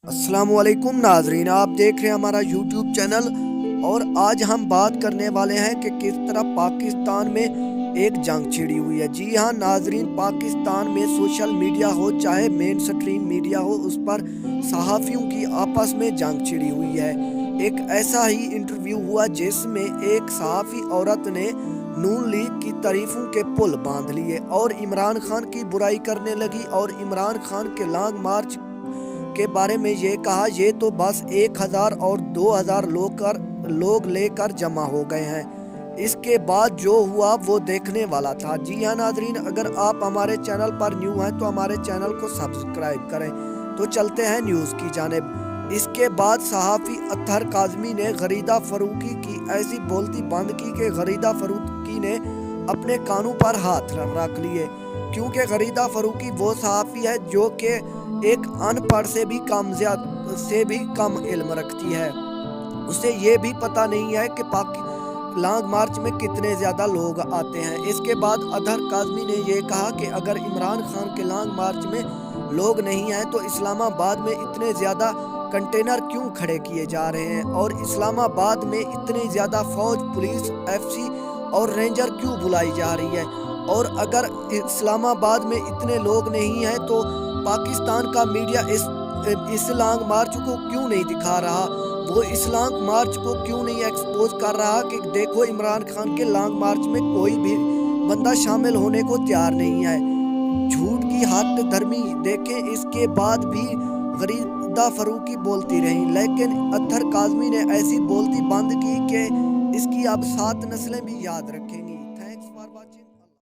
السلام علیکم ناظرین، آپ دیکھ رہے ہیں ہمارا یوٹیوب چینل اور آج ہم بات کرنے والے ہیں کہ کس طرح پاکستان میں ایک جنگ چھڑی ہوئی ہے۔ جی ہاں ناظرین، پاکستان میں سوشل میڈیا ہو چاہے مین سٹریم میڈیا ہو، اس پر صحافیوں کی آپس میں جنگ چھڑی ہوئی ہے۔ ایک ایسا ہی انٹرویو ہوا جس میں ایک صحافی عورت نے نون لیگ کی تعریفوں کے پل باندھ لیے اور عمران خان کی برائی کرنے لگی اور عمران خان کے لانگ مارچ کے بارے میں یہ کہا یہ تو بس 1000 اور 2000 لوگ لے کر جمع ہو گئے ہیں۔ اس کے بعد جو ہوا وہ دیکھنے والا تھا۔ جی ہاں ناظرین، اگر آپ ہمارے چینل پر نیو ہیں تو ہمارے چینل کو سبسکرائب کریں۔ تو چلتے ہیں نیوز کی جانب۔ اس کے بعد صحافی اطہر کاظمی نے غریدہ فاروقی کی ایسی بولتی بند کی کہ غریدہ فاروقی نے اپنے کانوں پر ہاتھ رکھ لیے، کیونکہ غریدہ فاروقی وہ صحافی ہے جو کہ ایک ان پڑھ سے بھی کم علم رکھتی ہے۔ اسے یہ بھی پتہ نہیں ہے کہ لانگ مارچ میں کتنے زیادہ لوگ آتے ہیں۔ اس کے بعد اطہر کاظمی نے یہ کہا کہ اگر عمران خان کے لانگ مارچ میں لوگ نہیں ہیں تو اسلام آباد میں اتنے زیادہ کنٹینر کیوں کھڑے کیے جا رہے ہیں، اور اسلام آباد میں اتنی زیادہ فوج، پولیس، FC اور رینجر کیوں بلائی جا رہی ہے، اور اگر اسلام آباد میں اتنے لوگ نہیں ہیں تو پاکستان کا میڈیا اس لانگ مارچ کو کیوں نہیں دکھا رہا، وہ اس لانگ مارچ کو کیوں نہیں ایکسپوز کر رہا کہ دیکھو عمران خان کے لانگ مارچ میں کوئی بھی بندہ شامل ہونے کو تیار نہیں ہے۔ جھوٹ کی ہٹ دھرمی دیکھیں۔ اس کے بعد بھی غریدہ فاروقی بولتی رہیں، لیکن اطہر کاظمی نے ایسی بولتی بند کی کہ اس کی اب 7 نسلیں بھی یاد رکھیں گی۔